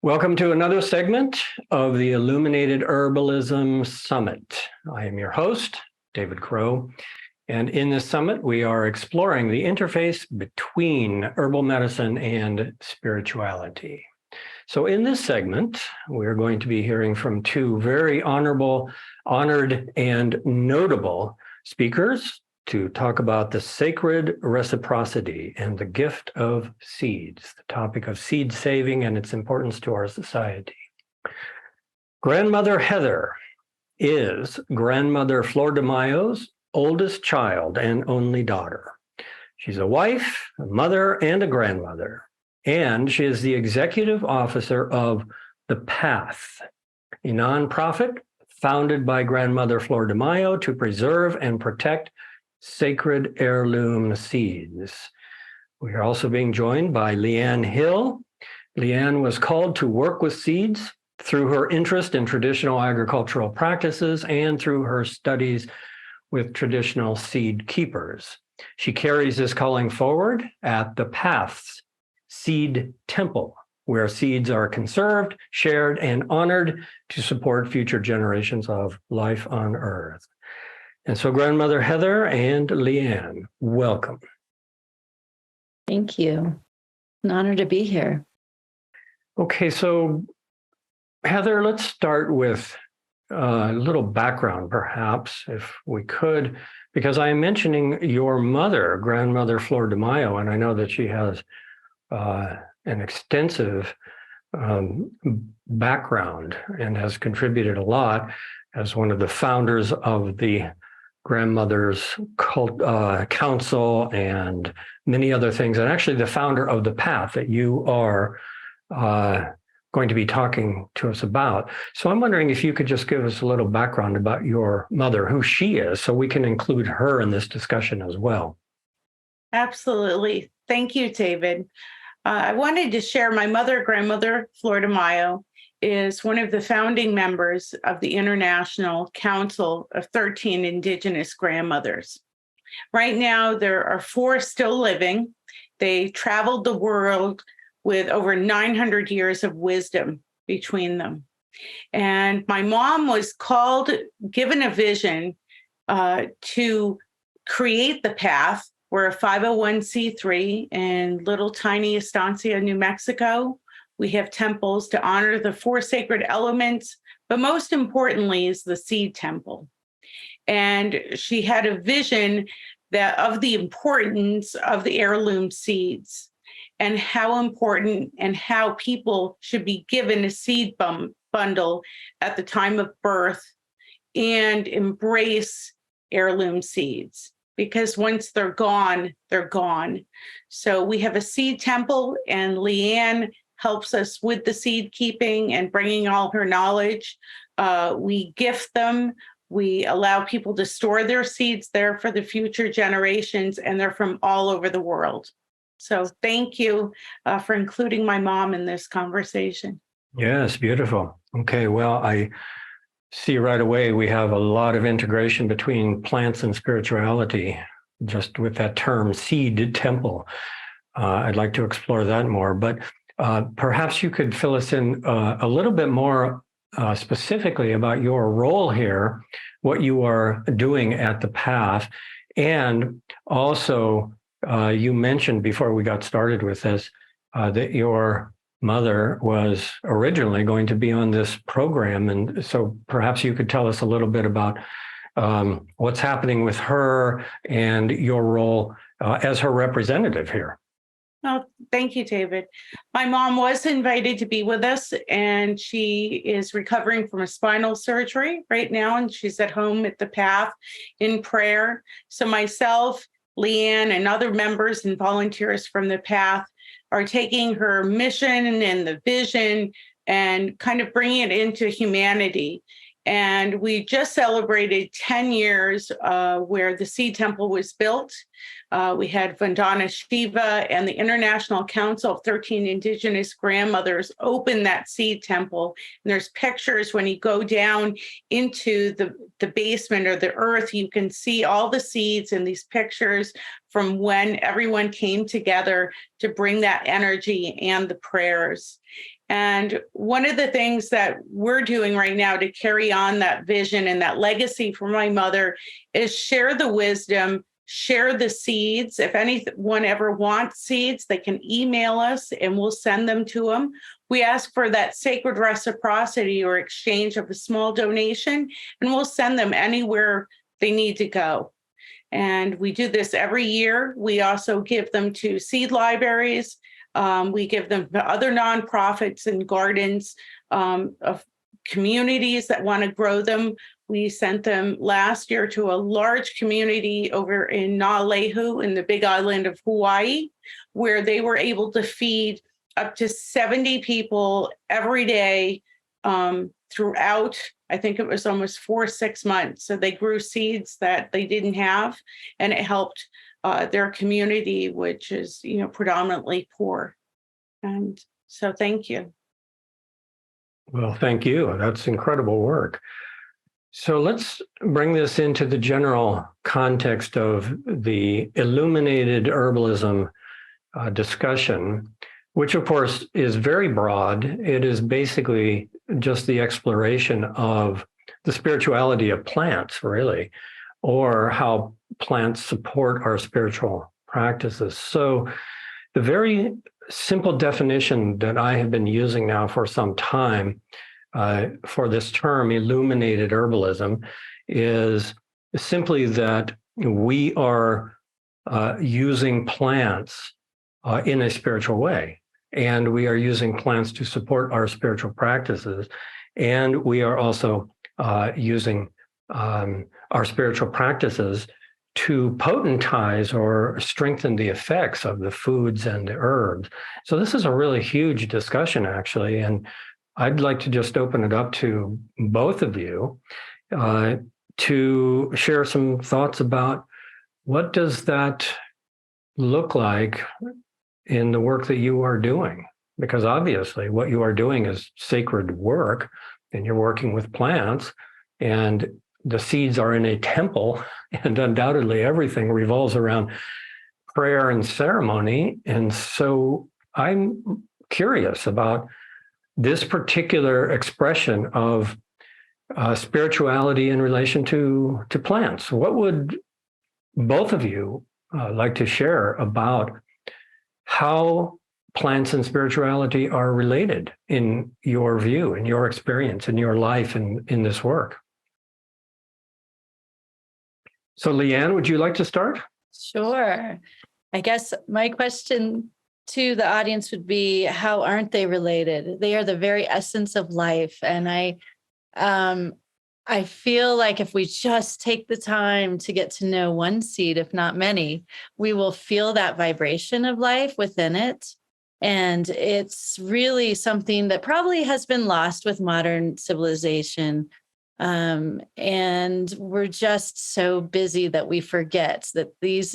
Welcome to another segment of the Illuminated Herbalism Summit. I am your host, David Crow, and in this summit, we are exploring the interface between herbal medicine and spirituality. So in this segment, we're going to be hearing from two very honored, and notable speakers to talk about the sacred reciprocity and the gift of seeds, the topic of seed saving and its importance to our society. Grandmother Heather is Grandmother Flor de Mayo's oldest child and only daughter. She's a wife, a mother, and a grandmother, and she is the executive officer of The Path, a nonprofit founded by Grandmother Flor de Mayo to preserve and protect sacred heirloom seeds. We are also being joined by LeeAnn Hill. LeeAnn was called to work with seeds through her interest in traditional agricultural practices and through her studies with traditional seed keepers. She carries this calling forward at The Path's Seed Temple, where seeds are conserved, shared, and honored to support future generations of life on Earth. And so Grandmother Heather and LeeAnn, welcome. Thank you. An honor to be here. Okay, so Heather, let's start with a little background, perhaps, if we could, because I am mentioning your mother, Grandmother Flor de Mayo, and I know that she has an extensive background and has contributed a lot as one of the founders of the Grandmother's Council and many other things, and actually the founder of The Path that you are going to be talking to us about. So I'm wondering if you could just give us a little background about your mother, who she is, so we can include her in this discussion as well. Absolutely. Thank you, David. I wanted to share my mother, Grandmother Flor de Mayo, is one of the founding members of the International Council of 13 Indigenous Grandmothers. Right now, there are 4 still living. They traveled the world with over 900 years of wisdom between them. And my mom was given a vision to create The Path. We're a 501c3 in little tiny Estancia, New Mexico. We have temples to honor the 4 sacred elements, but most importantly is the seed temple. And she had a vision of the importance of the heirloom seeds and how important and how people should be given a seed bundle at the time of birth and embrace heirloom seeds. Because once they're gone, they're gone. So we have a seed temple, and LeeAnn helps us with the seed keeping and bringing all her knowledge. We gift them. We allow people to store their seeds there for the future generations, and they're from all over the world. So thank you for including my mom in this conversation. Yes, beautiful. Okay, well, I see right away we have a lot of integration between plants and spirituality, just with that term seed temple. I'd like to explore that more, but perhaps you could fill us in a little bit more specifically about your role here, what you are doing at The Path, and also you mentioned before we got started with this that your mother was originally going to be on this program. And so perhaps you could tell us a little bit about what's happening with her and your role as her representative here. Oh, thank you, David. My mom was invited to be with us, and she is recovering from a spinal surgery right now, and she's at home at The Path in prayer. So myself, LeeAnn, and other members and volunteers from The Path are taking her mission and the vision and kind of bringing it into humanity. And we just celebrated 10 years where the Seed Temple was built. We had Vandana Shiva and the International Council of 13 Indigenous Grandmothers open that Seed Temple. And there's pictures when you go down into the basement or the earth, you can see all the seeds in these pictures from when everyone came together to bring that energy and the prayers. And one of the things that we're doing right now to carry on that vision and that legacy from my mother is share the wisdom, share the seeds. If anyone ever wants seeds, they can email us and we'll send them to them. We ask for that sacred reciprocity or exchange of a small donation, and we'll send them anywhere they need to go. And we do this every year. We also give them to seed libraries. We give them to other nonprofits and gardens of communities that want to grow them. We sent them last year to a large community over in Naalehu in the Big Island of Hawaii, where they were able to feed up to 70 people every day throughout, I think it was almost 4 or 6 months. So they grew seeds that they didn't have, and it helped their community, which is, predominantly poor. And so thank you. Well, thank you. That's incredible work. So let's bring this into the general context of the illuminated herbalism discussion, which of course is very broad. It is basically just the exploration of the spirituality of plants, really, or how plants support our spiritual practices. So the very simple definition that I have been using now for some time for this term, illuminated herbalism, is simply that we are using plants in a spiritual way. And we are using plants to support our spiritual practices. And we are also using our spiritual practices to potentize or strengthen the effects of the foods and the herbs. So this is a really huge discussion, actually. And I'd like to just open it up to both of you to share some thoughts about what does that look like in the work that you are doing? Because obviously what you are doing is sacred work, and you're working with plants, and the seeds are in a temple, and undoubtedly everything revolves around prayer and ceremony. And so I'm curious about this particular expression of spirituality in relation to plants. What would both of you like to share about how plants and spirituality are related in your view, in your experience, in your life, in this work? So LeeAnn, would you like to start? Sure. I guess my question to the audience would be, how aren't they related? They are the very essence of life. And I feel like if we just take the time to get to know one seed, if not many, we will feel that vibration of life within it. And it's really something that probably has been lost with modern civilization. And we're just so busy that we forget that these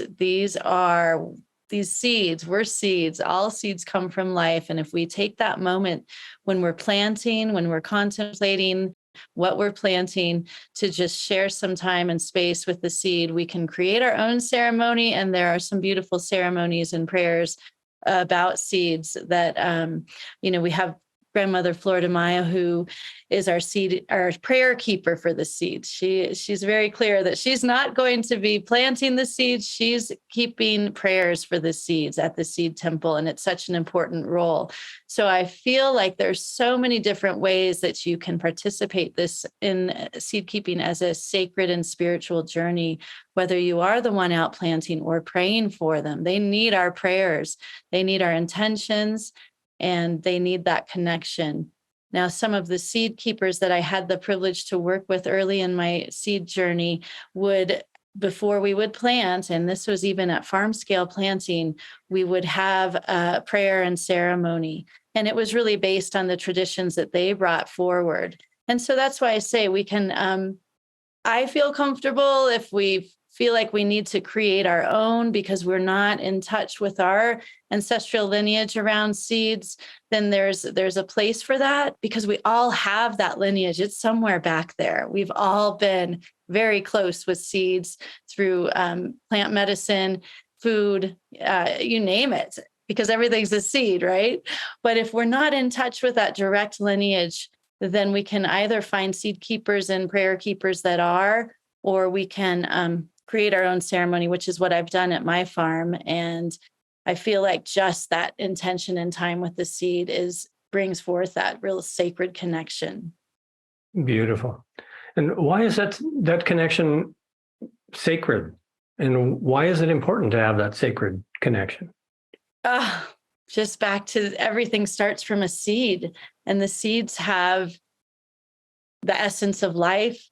seeds, we're seeds, all seeds come from life. And if we take that moment when we're planting, when we're contemplating what we're planting, to just share some time and space with the seed, we can create our own ceremony. And there are some beautiful ceremonies and prayers about seeds that, we have grandmother Flor de Mayo, who is our prayer keeper for the seeds. She's very clear that she's not going to be planting the seeds. She's keeping prayers for the seeds at the seed temple. And it's such an important role. So I feel like there's so many different ways that you can participate this in seed keeping as a sacred and spiritual journey, whether you are the one out planting or praying for them. They need our prayers. They need our intentions. And they need that connection. Now, some of the seed keepers that I had the privilege to work with early in my seed journey would, before we would plant, and this was even at farm scale planting, we would have a prayer and ceremony. And it was really based on the traditions that they brought forward. And so that's why I say we can, I feel comfortable if we feel like we need to create our own because we're not in touch with our ancestral lineage around seeds, then there's a place for that because we all have that lineage. It's somewhere back there. We've all been very close with seeds through plant medicine, food, you name it. because everything's a seed, right? But if we're not in touch with that direct lineage, then we can either find seed keepers and prayer keepers that are, or we can create our own ceremony, which is what I've done at my farm. And I feel like just that intention and time with the seed brings forth that real sacred connection. Beautiful. And why is that connection sacred? And why is it important to have that sacred connection? Just back to everything starts from a seed, and the seeds have the essence of life.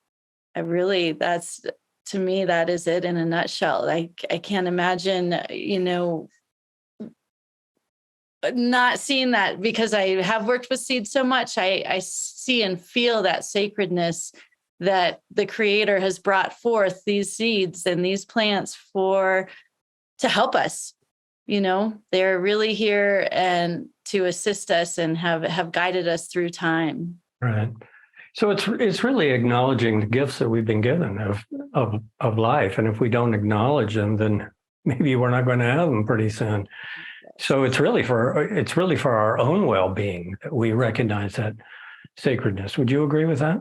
To me, that is it in a nutshell. I can't imagine, not seeing that, because I have worked with seeds so much. I see and feel that sacredness that the Creator has brought forth these seeds and these plants to help us. They're really here and to assist us and have guided us through time. Right. So it's really acknowledging the gifts that we've been given of life. And if we don't acknowledge them, then maybe we're not going to have them pretty soon. So it's really for our own well-being that we recognize that sacredness. Would you agree with that?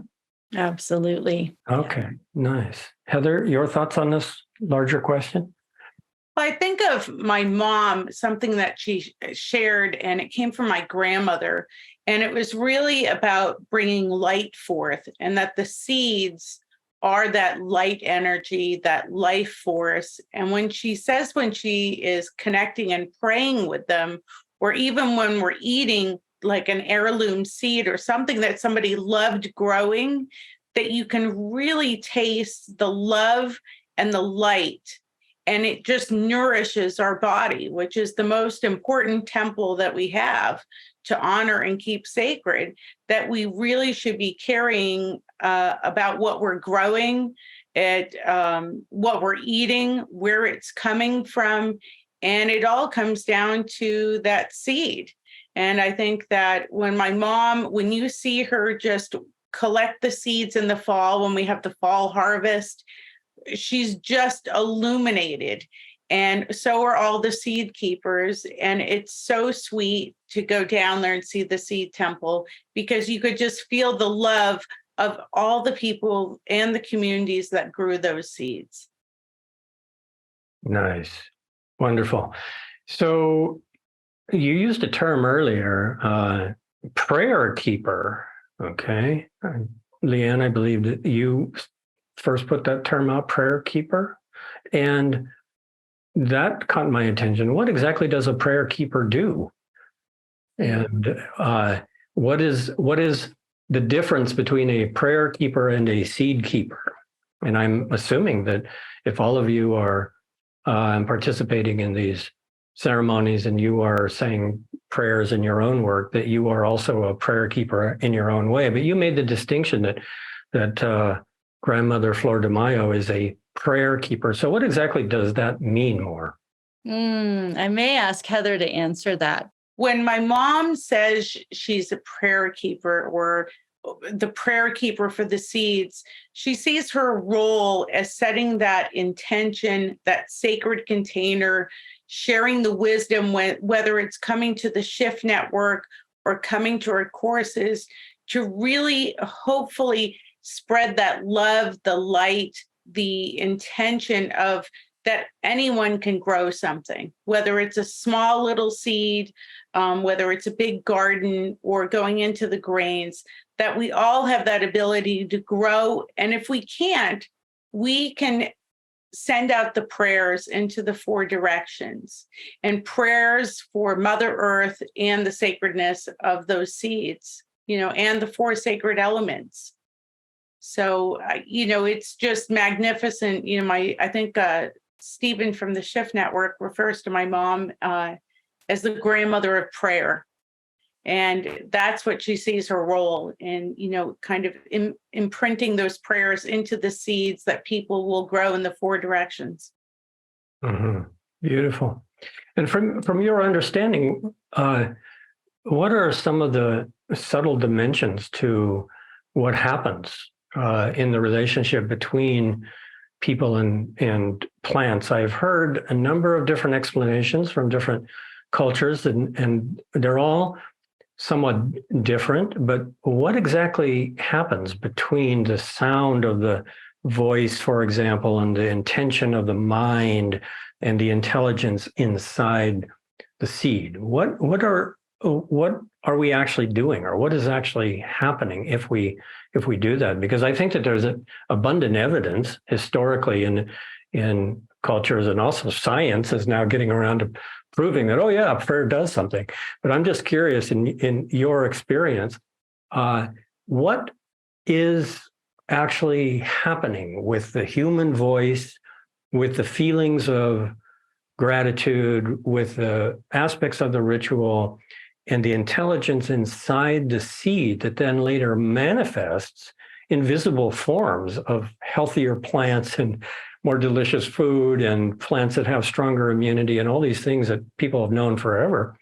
Absolutely. Okay, nice. Heather, your thoughts on this larger question? I think of my mom, something that she shared, and it came from my grandmother. And it was really about bringing light forth, and that the seeds are that light energy, that life force. And when she is connecting and praying with them, or even when we're eating like an heirloom seed or something that somebody loved growing, that you can really taste the love and the light. And it just nourishes our body, which is the most important temple that we have to honor and keep sacred, that we really should be carrying about what we're growing, what we're eating, where it's coming from. And it all comes down to that seed. And I think that when you see her just collect the seeds in the fall, when we have the fall harvest, she's just illuminated. And so are all the seed keepers. And it's so sweet to go down there and see the seed temple, because you could just feel the love of all the people and the communities that grew those seeds. Nice. Wonderful. So you used a term earlier, prayer keeper. Okay. LeeAnn, I believe that you first put that term out, prayer keeper. And that caught my attention. What exactly does a prayer keeper do? And what is the difference between a prayer keeper and a seed keeper? And I'm assuming that if all of you are participating in these ceremonies and you are saying prayers in your own work, that you are also a prayer keeper in your own way. But you made the distinction that Grandmother Flor de Mayo is a prayer keeper. So what exactly does that mean more? I may ask Heather to answer that. When my mom says she's a prayer keeper, or the prayer keeper for the seeds, she sees her role as setting that intention, that sacred container, sharing the wisdom, whether it's coming to the Shift Network or coming to our courses, to really hopefully spread that love, the light, the intention of that anyone can grow something, whether it's a small little seed, whether it's a big garden, or going into the grains, that we all have that ability to grow. And if we can't, we can send out the prayers into the 4 directions, and prayers for Mother Earth and the sacredness of those seeds, and the 4 sacred elements. So, it's just magnificent. I think Stephen from the Shift Network refers to my mom as the grandmother of prayer. And that's what she sees her role in, kind of imprinting those prayers into the seeds that people will grow in the 4 directions. Mm-hmm. Beautiful. And from your understanding, what are some of the subtle dimensions to what happens in the relationship between people and plants? I've heard a number of different explanations from different cultures, and they're all somewhat different. But what exactly happens between the sound of the voice, for example, and the intention of the mind and the intelligence inside the seed? What are we actually doing, or what is actually happening if we do that? Because I think that there's abundant evidence historically in cultures, and also science is now getting around to proving that, oh yeah, prayer does something. But I'm just curious, in your experience, what is actually happening with the human voice, with the feelings of gratitude, with the aspects of the ritual, and the intelligence inside the seed that then later manifests in visible forms of healthier plants and more delicious food and plants that have stronger immunity and all these things that people have known forever.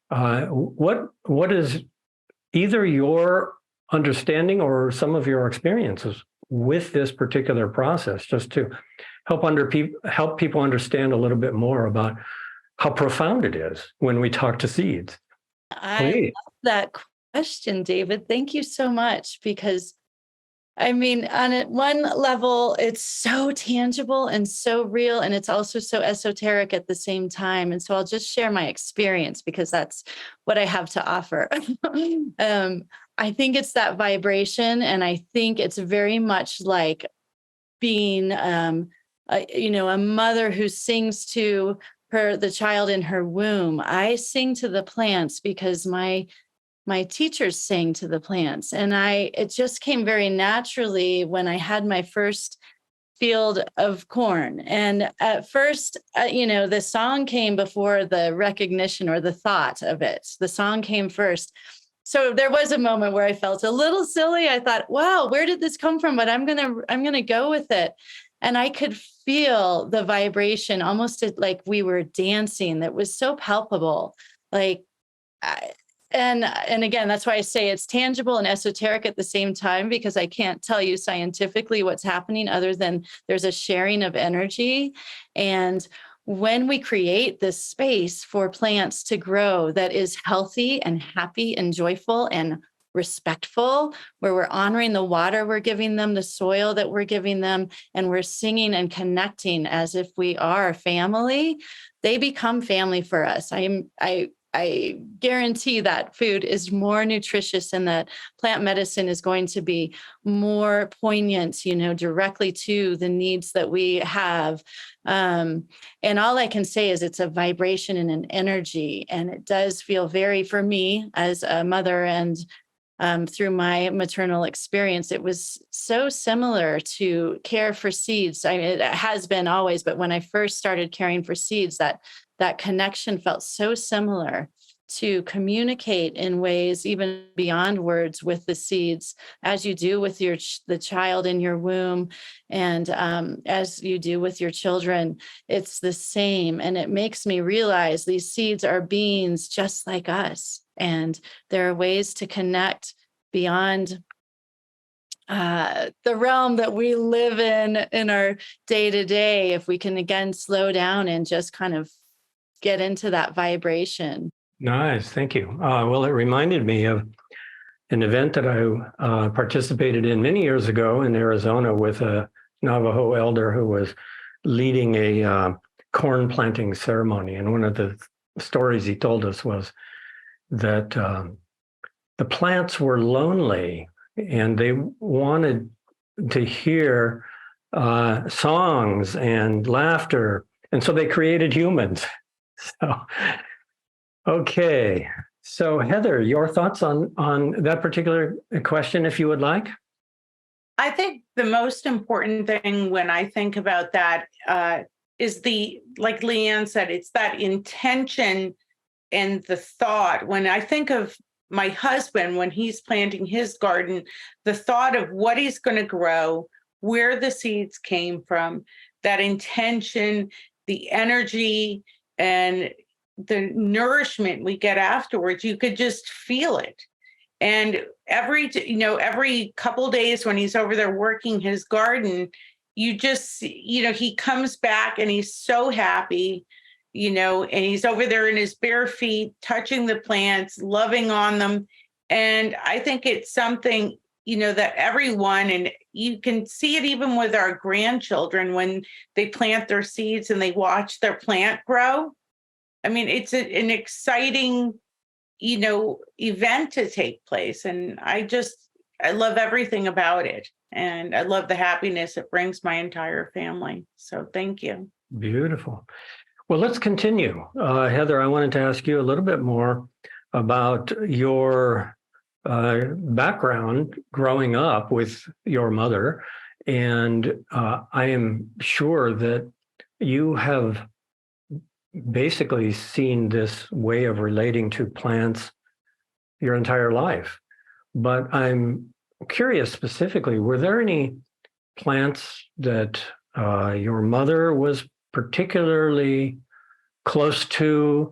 What is either your understanding or some of your experiences with this particular process, just to help people understand a little bit more about how profound it is when we talk to seeds? I love that question, David. Thank you so much, because I mean, on one level, it's so tangible and so real, and it's also so esoteric at the same time. And so I'll just share my experience, because that's what I have to offer. I think it's that vibration, and I think it's very much like being, a mother who sings to the child in her womb. I sing to the plants because my teachers sang to the plants, and it just came very naturally when I had my first field of corn. And at first, the song came before the recognition or the thought of it. The song came first. So there was a moment where I felt a little silly. I thought, wow, where did this come from? But I'm gonna go with it. And I could feel the vibration, almost like we were dancing. That was so palpable. And again, that's why I say it's tangible and esoteric at the same time, because I can't tell you scientifically what's happening other than there's a sharing of energy. And when we create this space for plants to grow that is healthy and happy and joyful and respectful, where we're honoring the water we're giving them, the soil that we're giving them, and we're singing and connecting as if we are family, they become family for us. I guarantee that food is more nutritious, and that plant medicine is going to be more poignant, directly to the needs that we have. And all I can say is it's a vibration and an energy. And it does feel very, for me as a mother, and through my maternal experience, it was so similar to care for seeds. I mean, it has been always, but when I first started caring for seeds, that connection felt so similar, to communicate in ways even beyond words with the seeds, as you do with the child in your womb, and as you do with your children. It's the same. And it makes me realize these seeds are beings just like us. And there are ways to connect beyond the realm that we live in our day to day, if we can again slow down and just kind of get into that vibration. Nice, thank you. Well, it reminded me of an event that I participated in many years ago in Arizona with a Navajo elder who was leading a corn planting ceremony. And one of the stories he told us was that the plants were lonely and they wanted to hear songs and laughter. And so they created humans. So, okay. So Heather, your thoughts on that particular question, if you would like? I think the most important thing when I think about that is like LeeAnn said, it's that intention and the thought. When I think of my husband, when he's planting his garden, the thought of what he's going to grow, where the seeds came from, that intention, the energy, and the nourishment we get afterwards, you could just feel it. And every couple days when he's over there working his garden, you just, he comes back and he's so happy. and he's over there in his bare feet, touching the plants, loving on them. And I think it's something, that everyone, and you can see it even with our grandchildren when they plant their seeds and they watch their plant grow. I mean, it's an exciting, event to take place. And I love everything about it. And I love the happiness it brings my entire family. So thank you. Beautiful. Well, let's continue. Heather, I wanted to ask you a little bit more about your background growing up with your mother. And I am sure that you have basically seen this way of relating to plants your entire life. But I'm curious specifically, were there any plants that your mother was particularly close to,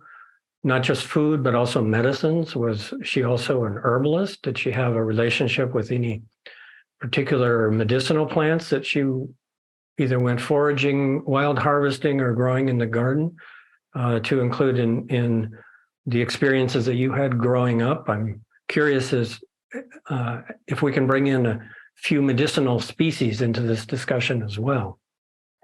not just food, but also medicines? Was she also an herbalist? Did she have a relationship with any particular medicinal plants that she either went foraging, wild harvesting, or growing in the garden to include in the experiences that you had growing up? I'm curious as if we can bring in a few medicinal species into this discussion as well.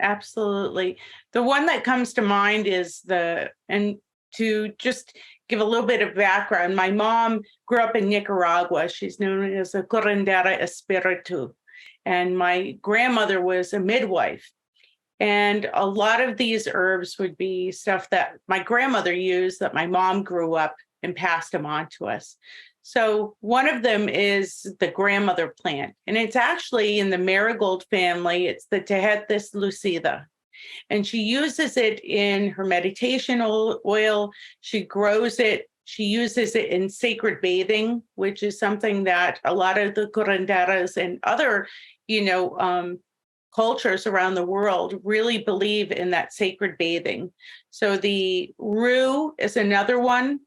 Absolutely. The one that comes to mind is and to just give a little bit of background, my mom grew up in Nicaragua. She's known as a curandera espiritu. And my grandmother was a midwife. And a lot of these herbs would be stuff that my grandmother used that my mom grew up and passed them on to us. So one of them is the grandmother plant, and it's actually in the marigold family. It's the Tehetes lucida, and she uses it in her meditation oil. She grows it. She uses it in sacred bathing, which is something that a lot of the curanderas and other, cultures around the world really believe in that sacred bathing. So the rue is another one,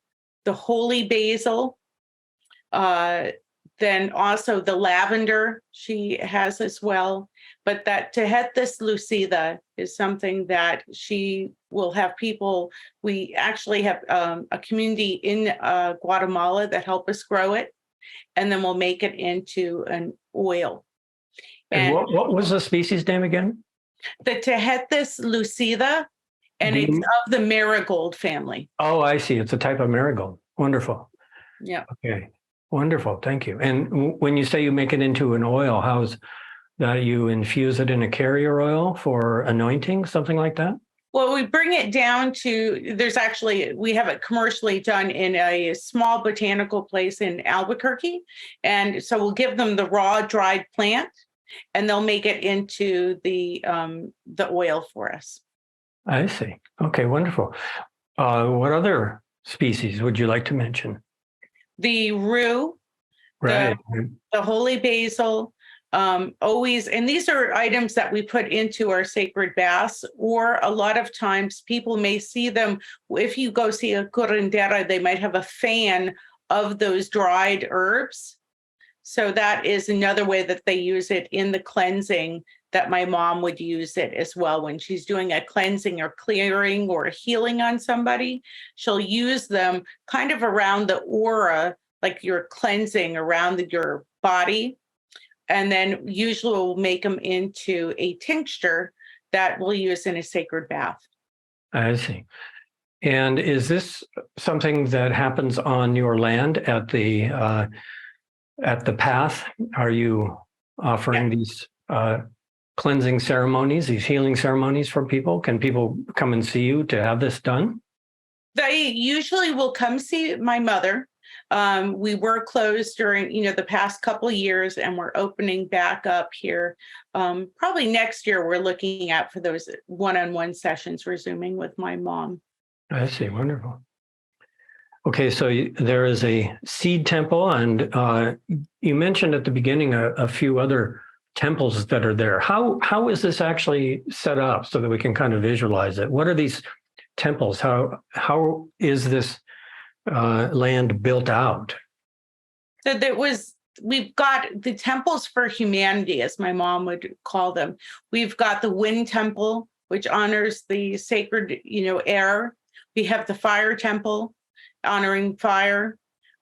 the holy basil. Then also the lavender she has as well. But that Tehetes lucida is something that she will have people. We actually have a community in Guatemala that help us grow it, and then we'll make it into an oil. And what was the species name again? The Tehetes lucida, and it's of the marigold family. Oh, I see. It's a type of marigold. Wonderful. Yeah. Okay. Wonderful. Thank you. And when you say you make it into an oil, how's that? You infuse it in a carrier oil for anointing, something like that? Well, we bring it down to, we have it commercially done in a small botanical place in Albuquerque. And so we'll give them the raw dried plant, and they'll make it into the oil for us. I see. Okay, wonderful. What other species would you like to mention? The rue, right? The holy basil, always, and these are items that we put into our sacred baths, or a lot of times people may see them. If you go see a curandera, they might have a fan of those dried herbs. So that is another way that they use it in the cleansing, that my mom would use it as well. When she's doing a cleansing or clearing or healing on somebody, she'll use them kind of around the aura, like you're cleansing around your body. And then usually we'll make them into a tincture that we'll use in a sacred bath. I see. And is this something that happens on your land at the path? Are you offering these cleansing ceremonies, these healing ceremonies for people? Can people come and see you to have this done? They usually will come see my mother. We were closed during, the past couple of years, and we're opening back up here. Probably next year, we're looking at for those one-on-one sessions resuming with my mom. I see. Wonderful. Okay, so there is a seed temple, and you mentioned at the beginning a few other temples that are there. How is this actually set up so that we can kind of visualize it? What are these temples? How is this land built out? So we've got the temples for humanity, as my mom would call them. We've got the wind temple, which honors the sacred, air We have the fire temple, honoring fire.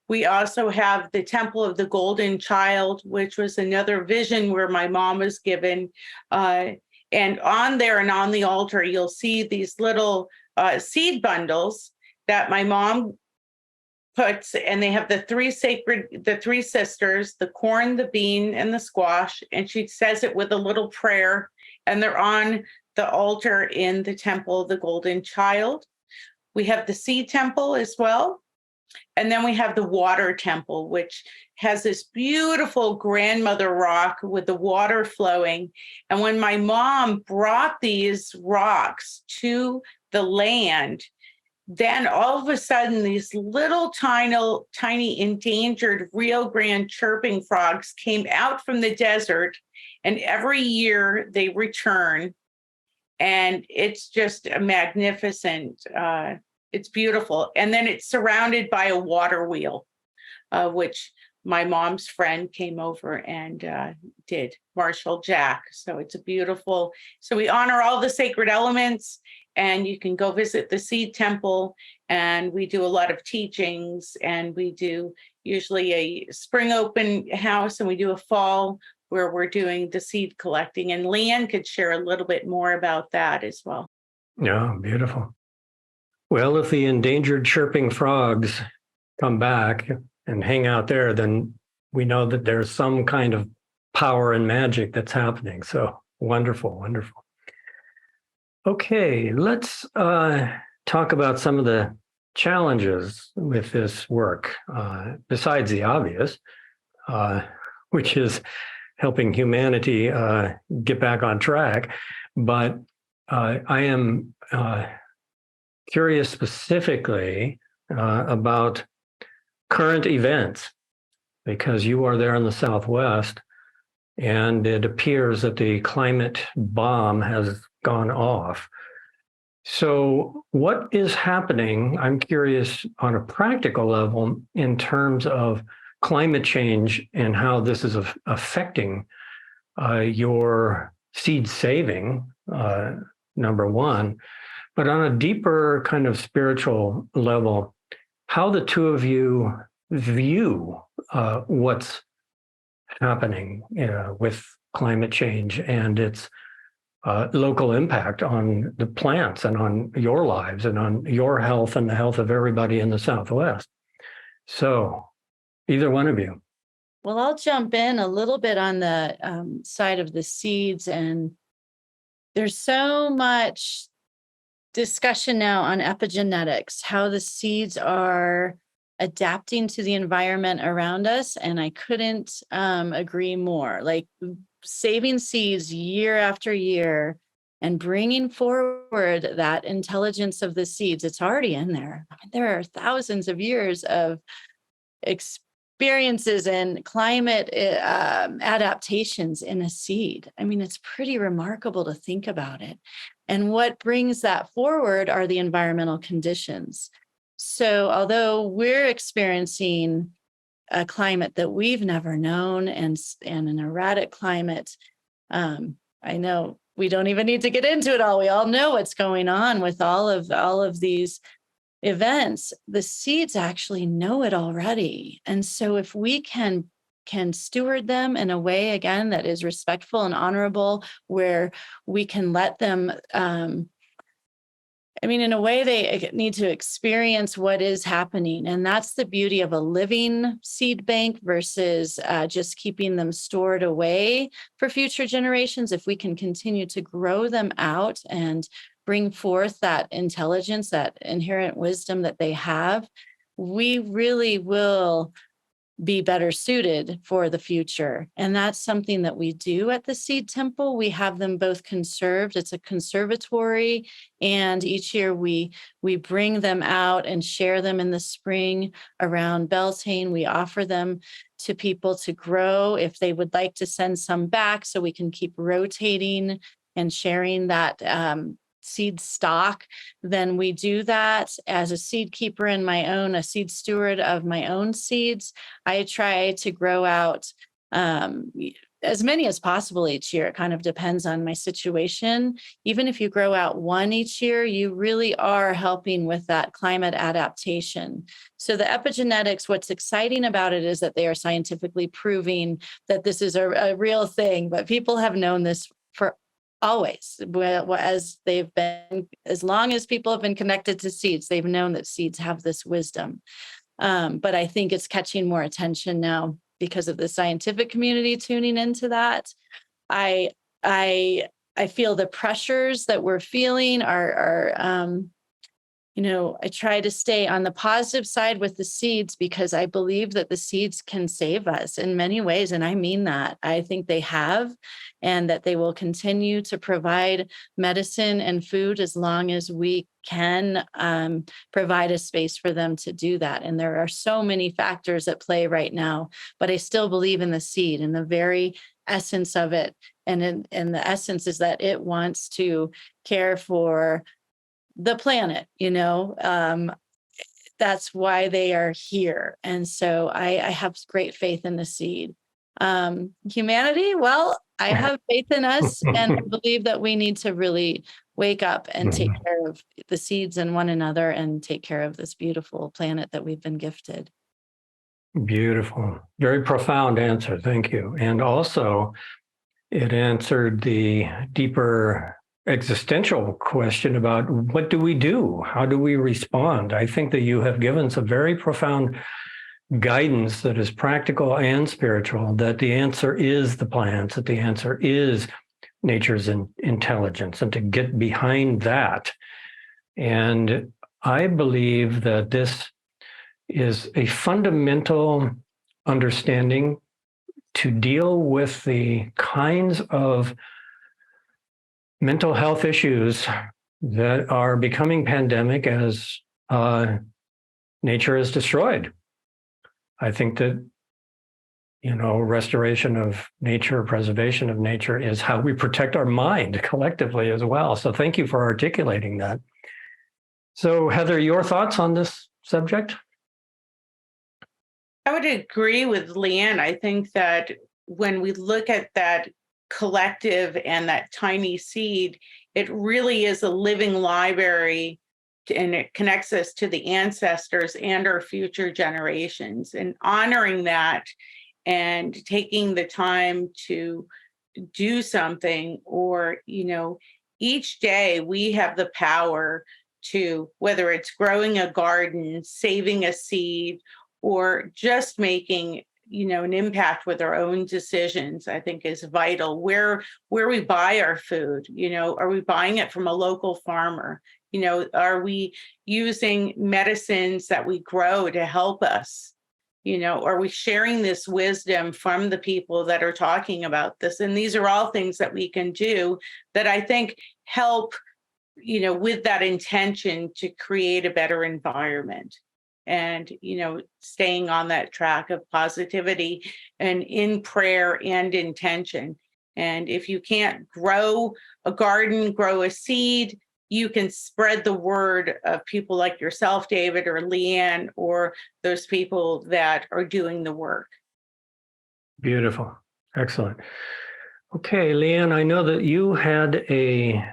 We also have the Temple of the Golden Child, which was another vision where my mom was given. And on there and on the altar, you'll see these little seed bundles that my mom puts, and they have the three sisters, the corn, the bean, and the squash. And she says it with a little prayer, and they're on the altar in the Temple of the Golden Child. We have the seed temple as well. And then we have the water temple, which has this beautiful grandmother rock with the water flowing. And when my mom brought these rocks to the land, then all of a sudden, these little tiny endangered Rio Grande chirping frogs came out from the desert. And every year they return. And it's just a magnificent, it's beautiful. And then it's surrounded by a water wheel, which my mom's friend came over and did, Marshall Jack. So it's a beautiful, so we honor all the sacred elements, and you can go visit the seed temple, and we do a lot of teachings, and we do usually a spring open house, and we do a fall where we're doing the seed collecting. And LeeAnn could share a little bit more about that as well. Yeah, beautiful. Well, if the endangered chirping frogs come back and hang out there, then we know that there's some kind of power and magic that's happening. So wonderful, wonderful. Okay, let's talk about some of the challenges with this work, besides the obvious, which is helping humanity get back on track. But I am curious specifically about current events, because you are there in the Southwest, and it appears that the climate bomb has gone off. So what is happening, I'm curious, on a practical level in terms of climate change and how this is affecting your seed saving, number one, but on a deeper kind of spiritual level, how the two of you view what's happening with climate change and its local impact on the plants and on your lives and on your health and the health of everybody in the Southwest. So either one of you. Well, I'll jump in a little bit on the side of the seeds. And there's so much discussion now on epigenetics, how the seeds are adapting to the environment around us. And I couldn't agree more. Like saving seeds year after year and bringing forward that intelligence of the seeds, it's already in there. I mean, there are thousands of years of experiences and climate adaptations in a seed. I mean, it's pretty remarkable to think about it. And what brings that forward are the environmental conditions. So although we're experiencing a climate that we've never known and an erratic climate, I know we don't even need to get into it all. We all know what's going on with all of these events. The seeds actually know it already. And so if we can steward them in a way, again, that is respectful and honorable, where we can let them, in a way they need to experience what is happening. And that's the beauty of a living seed bank versus just keeping them stored away for future generations. If we can continue to grow them out and bring forth that intelligence, that inherent wisdom that they have, we really will be better suited for the future. And that's something that we do at the Seed Temple. We have them both conserved. It's a conservatory. And each year we bring them out and share them in the spring around Beltane. We offer them to people to grow if they would like to send some back, so we can keep rotating and sharing that seed stock. Then we do that. As a seed keeper in my own, a seed steward of my own seeds, I try to grow out as many as possible each year. It kind of depends on my situation. Even if you grow out one each year, you really are helping with that climate adaptation. So the epigenetics, what's exciting about it is that they are scientifically proving that this is a real thing, but people have known this for always. As long as people have been connected to seeds, they've known that seeds have this wisdom. But I think it's catching more attention now because of the scientific community tuning into that. I feel the pressures that we're feeling are I try to stay on the positive side with the seeds because I believe that the seeds can save us in many ways. And I mean that. I think they have, and that they will continue to provide medicine and food as long as we can provide a space for them to do that. And there are so many factors at play right now, but I still believe in the seed and the very essence of it. And the essence is that it wants to care for the planet, that's why they are here. And so I have great faith in the seed. Humanity, well, I have faith in us, and I believe that we need to really wake up and take care of the seeds and one another and take care of this beautiful planet that we've been gifted. Beautiful. Very profound answer. Thank you. And also, it answered the deeper existential question about what do we do? How do we respond? I think that you have given some very profound guidance that is practical and spiritual, that the answer is the plants, that the answer is nature's intelligence, and to get behind that. And I believe that this is a fundamental understanding to deal with the kinds of mental health issues that are becoming pandemic as nature is destroyed. I think that, restoration of nature, preservation of nature is how we protect our mind collectively as well. So thank you for articulating that. So Heather, your thoughts on this subject? I would agree with LeeAnn. I think that when we look at that collective and that tiny seed, it really is a living library, and it connects us to the ancestors and our future generations, and honoring that and taking the time to do something, or each day we have the power to, whether it's growing a garden, saving a seed, or just making an impact with our own decisions, I think is vital. Where we buy our food, are we buying it from a local farmer? Are we using medicines that we grow to help us? Are we sharing this wisdom from the people that are talking about this? And these are all things that we can do that I think help, with that intention to create a better environment. And, staying on that track of positivity and in prayer and intention. And if you can't grow a garden, grow a seed, you can spread the word of people like yourself, David, or LeeAnn, or those people that are doing the work. Beautiful. Excellent. Okay, LeeAnn, I know that you had a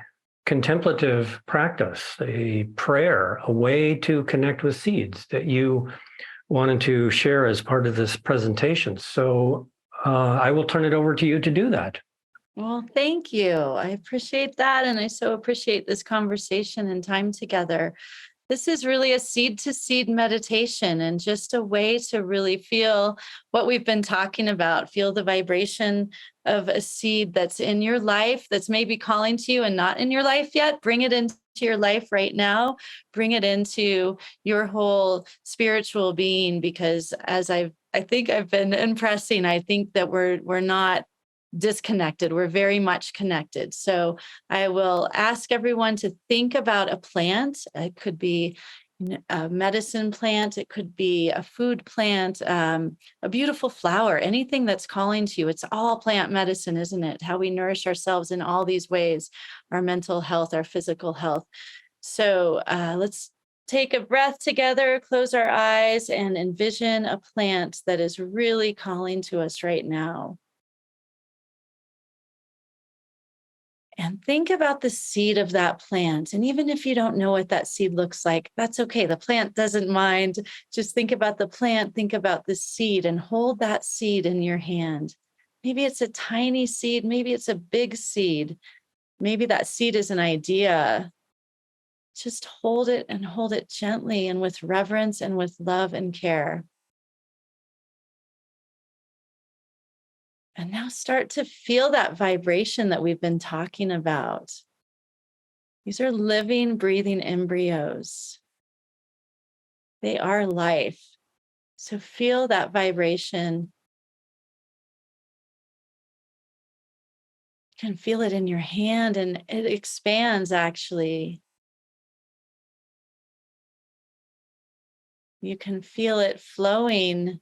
contemplative practice, a prayer, a way to connect with seeds that you wanted to share as part of this presentation. So I will turn it over to you to do that. Well, thank you. I appreciate that. And I so appreciate this conversation and time together. This is really a seed to seed meditation, and just a way to really feel what we've been talking about, feel the vibration of a seed that's in your life, that's maybe calling to you and not in your life yet. Bring it into your life right now. Bring it into your whole spiritual being, because as I think I've been impressing, I think that we're not disconnected. We're very much connected. So I will ask everyone to think about a plant. It could be a medicine plant. It could be a food plant, a beautiful flower, anything that's calling to you. It's all plant medicine, isn't it? How we nourish ourselves in all these ways, our mental health, our physical health. So let's take a breath together, close our eyes, and envision a plant that is really calling to us right now. And think about the seed of that plant. And even if you don't know what that seed looks like, that's okay. The plant doesn't mind. Just think about the plant, think about the seed, and hold that seed in your hand. Maybe it's a tiny seed, maybe it's a big seed. Maybe that seed is an idea. Just hold it and hold it gently and with reverence and with love and care. And now start to feel that vibration that we've been talking about. These are living, breathing embryos. They are life. So feel that vibration. You can feel it in your hand and it expands actually. You can feel it flowing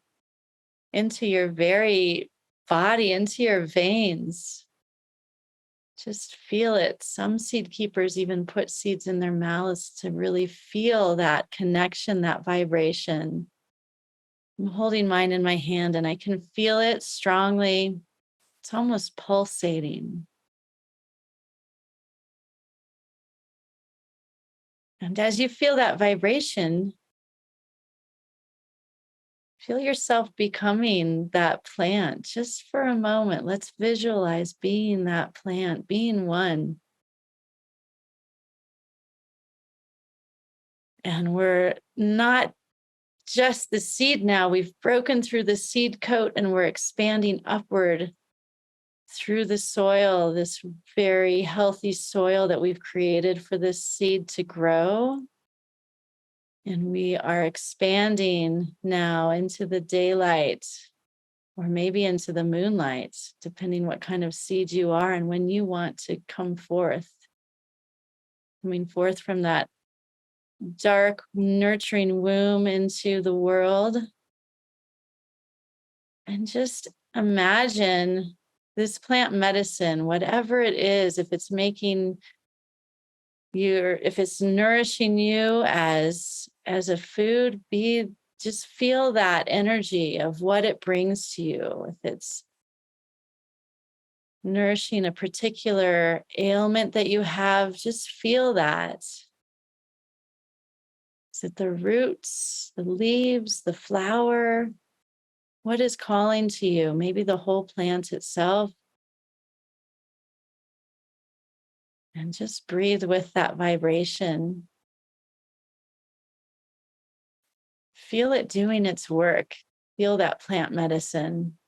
into your very body, into your veins. Just feel it. Some seed keepers even put seeds in their mouths to really feel that connection, that vibration. I'm holding mine in my hand and I can feel it strongly. It's almost pulsating. And as you feel that vibration, feel yourself becoming that plant just for a moment. Let's visualize being that plant, being one. And we're not just the seed now. We've broken through the seed coat and we're expanding upward through the soil, this very healthy soil that we've created for this seed to grow. And we are expanding now into the daylight or maybe into the moonlight, depending what kind of seed you are and when you want to come forth. Coming forth from that dark, nurturing womb into the world. And just imagine this plant medicine, whatever it is, if it's making if it's nourishing you as a food, just feel that energy of what it brings to you. If it's nourishing a particular ailment that you have, just feel that. Is it the roots, the leaves, the flower? What is calling to you? Maybe the whole plant itself. And just breathe with that vibration. Feel it doing its work. Feel that plant medicine.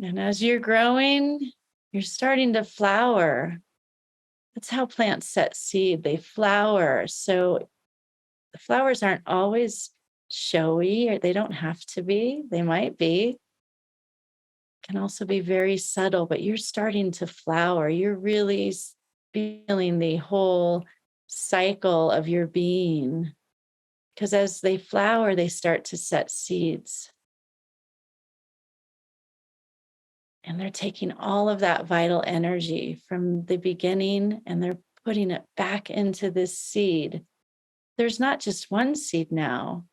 And as you're growing, you're starting to flower. That's how plants set seed. They flower. So the flowers aren't always showy, or they don't have to be. They might be. Can also be very subtle, but you're starting to flower. You're really feeling the whole cycle of your being. Because as they flower, they start to set seeds. And they're taking all of that vital energy from the beginning and they're putting it back into this seed. There's not just one seed now.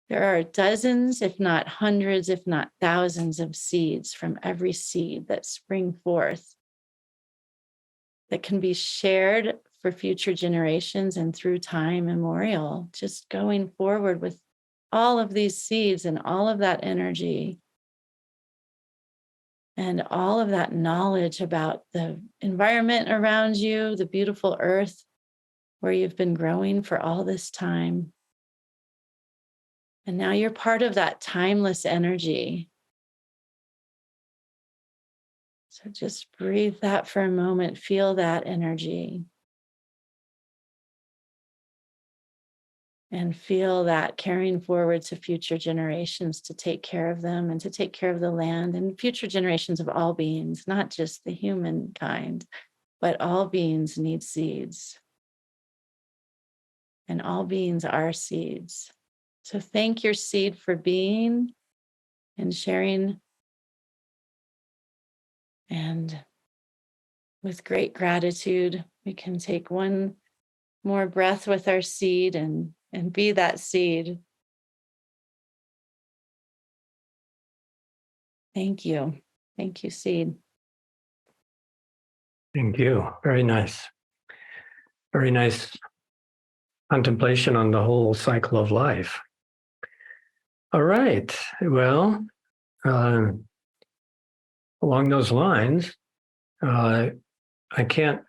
There are dozens, if not hundreds, if not thousands of seeds from every seed that spring forth that can be shared for future generations and through time immemorial, just going forward with all of these seeds and all of that energy and all of that knowledge about the environment around you, the beautiful earth where you've been growing for all this time. And now you're part of that timeless energy. So just breathe that for a moment, feel that energy. And feel that carrying forward to future generations to take care of them and to take care of the land and future generations of all beings, not just the humankind, but all beings need seeds. And all beings are seeds. So thank your seed for being and sharing. And with great gratitude, we can take one more breath with our seed and be that seed. Thank you. Thank you, seed. Thank you. Very nice. Very nice contemplation on the whole cycle of life. All right. Well, along those lines, I can't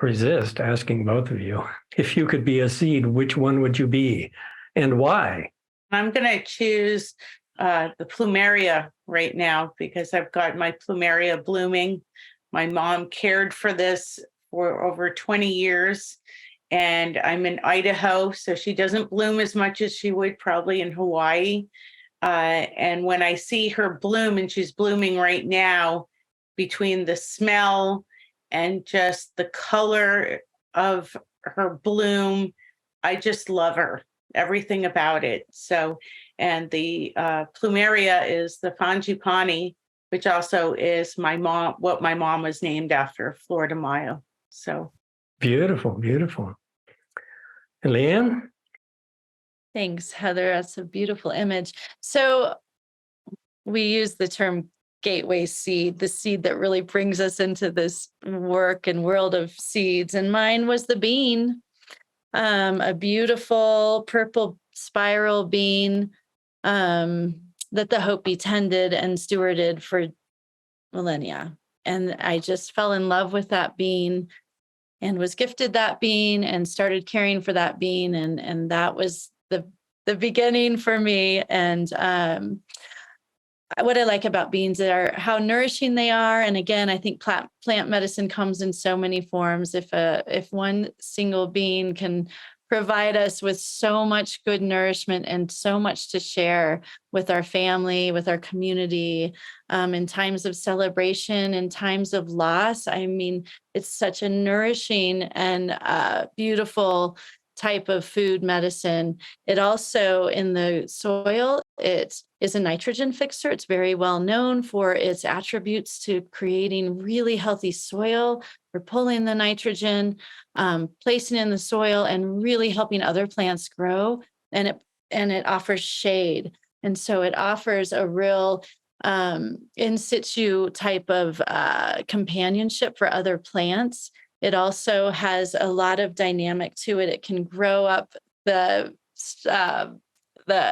resist asking both of you, if you could be a seed, which one would you be and why? I'm going to choose the plumeria right now because I've got my plumeria blooming. My mom cared for this for over 20 years, and I'm in Idaho, so she doesn't bloom as much as she would probably in Hawaii. And when I see her bloom, and she's blooming right now, between the smell and just the color of her bloom, I just love her, everything about it. So, and the plumeria is the frangipani, which also is what my mom was named after, Flor de Mayo. So beautiful, beautiful. And LeeAnn? Thanks, Heather. That's a beautiful image. So we use the term gateway seed, the seed that really brings us into this work and world of seeds. And mine was the bean, a beautiful purple spiral bean that the Hopi tended and stewarded for millennia. And I just fell in love with that bean and was gifted that bean and started caring for that bean. And that was the beginning for me. And what I like about beans are how nourishing they are. And again, I think plant medicine comes in so many forms. If one single bean can provide us with so much good nourishment and so much to share with our family, with our community, in times of celebration, in times of loss. I mean, it's such a nourishing and beautiful type of food medicine. It also, in the soil, it is a nitrogen fixer. It's very well known for its attributes to creating really healthy soil, for pulling the nitrogen, placing in the soil, and really helping other plants grow. And it offers shade. And so it offers a real in situ type of companionship for other plants. It also has a lot of dynamic to it. It can grow up the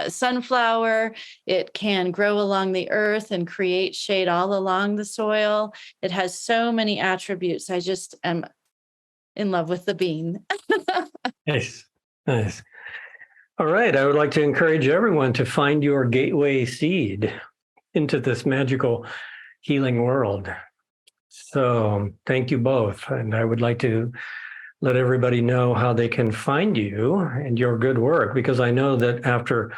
sunflower. It can grow along the earth and create shade all along the soil. It has so many attributes. I just am in love with the bean. Nice, nice. All right. I would like to encourage everyone to find your gateway seed into this magical healing world. So thank you both. And I would like to let everybody know how they can find you and your good work, because I know that after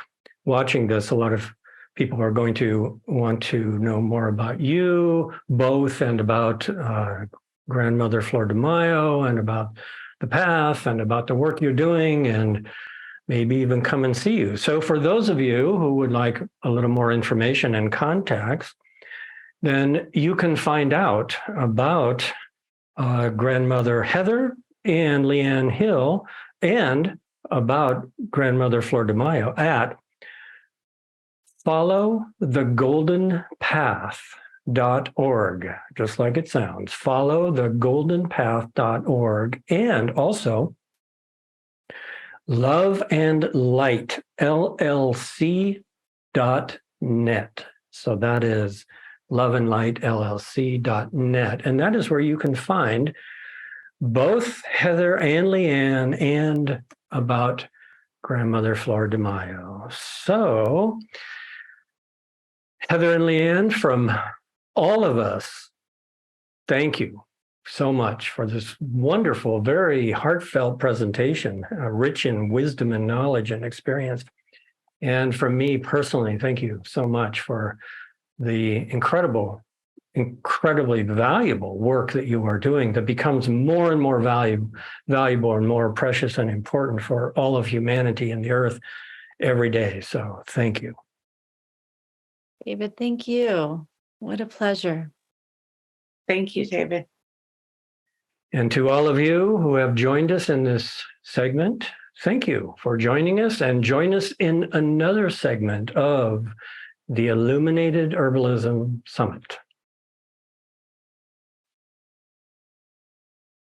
watching this, a lot of people are going to want to know more about you both and about Grandmother Flor de Mayo and about the path and about the work you're doing and maybe even come and see you. So for those of you who would like a little more information and contacts, then you can find out about Grandmother Heather and LeeAnn Hill and about Grandmother Flor de Mayo at followthegoldenpath.org, just like it sounds, followthegoldenpath.org, and also loveandlightllc.net. So that is loveandlightllc.net. And that is where you can find both Heather and LeeAnn and about Grandmother Flor de Mayo. So, Heather and LeeAnn, from all of us, thank you so much for this wonderful, very heartfelt presentation, rich in wisdom and knowledge and experience. And from me personally, thank you so much for the incredibly valuable work that you are doing that becomes more and more valuable and more precious and important for all of humanity and the earth every day. So thank you. David, thank you. What a pleasure. Thank you, David. And to all of you who have joined us in this segment, thank you for joining us, and join us in another segment of the Illuminated Herbalism Summit.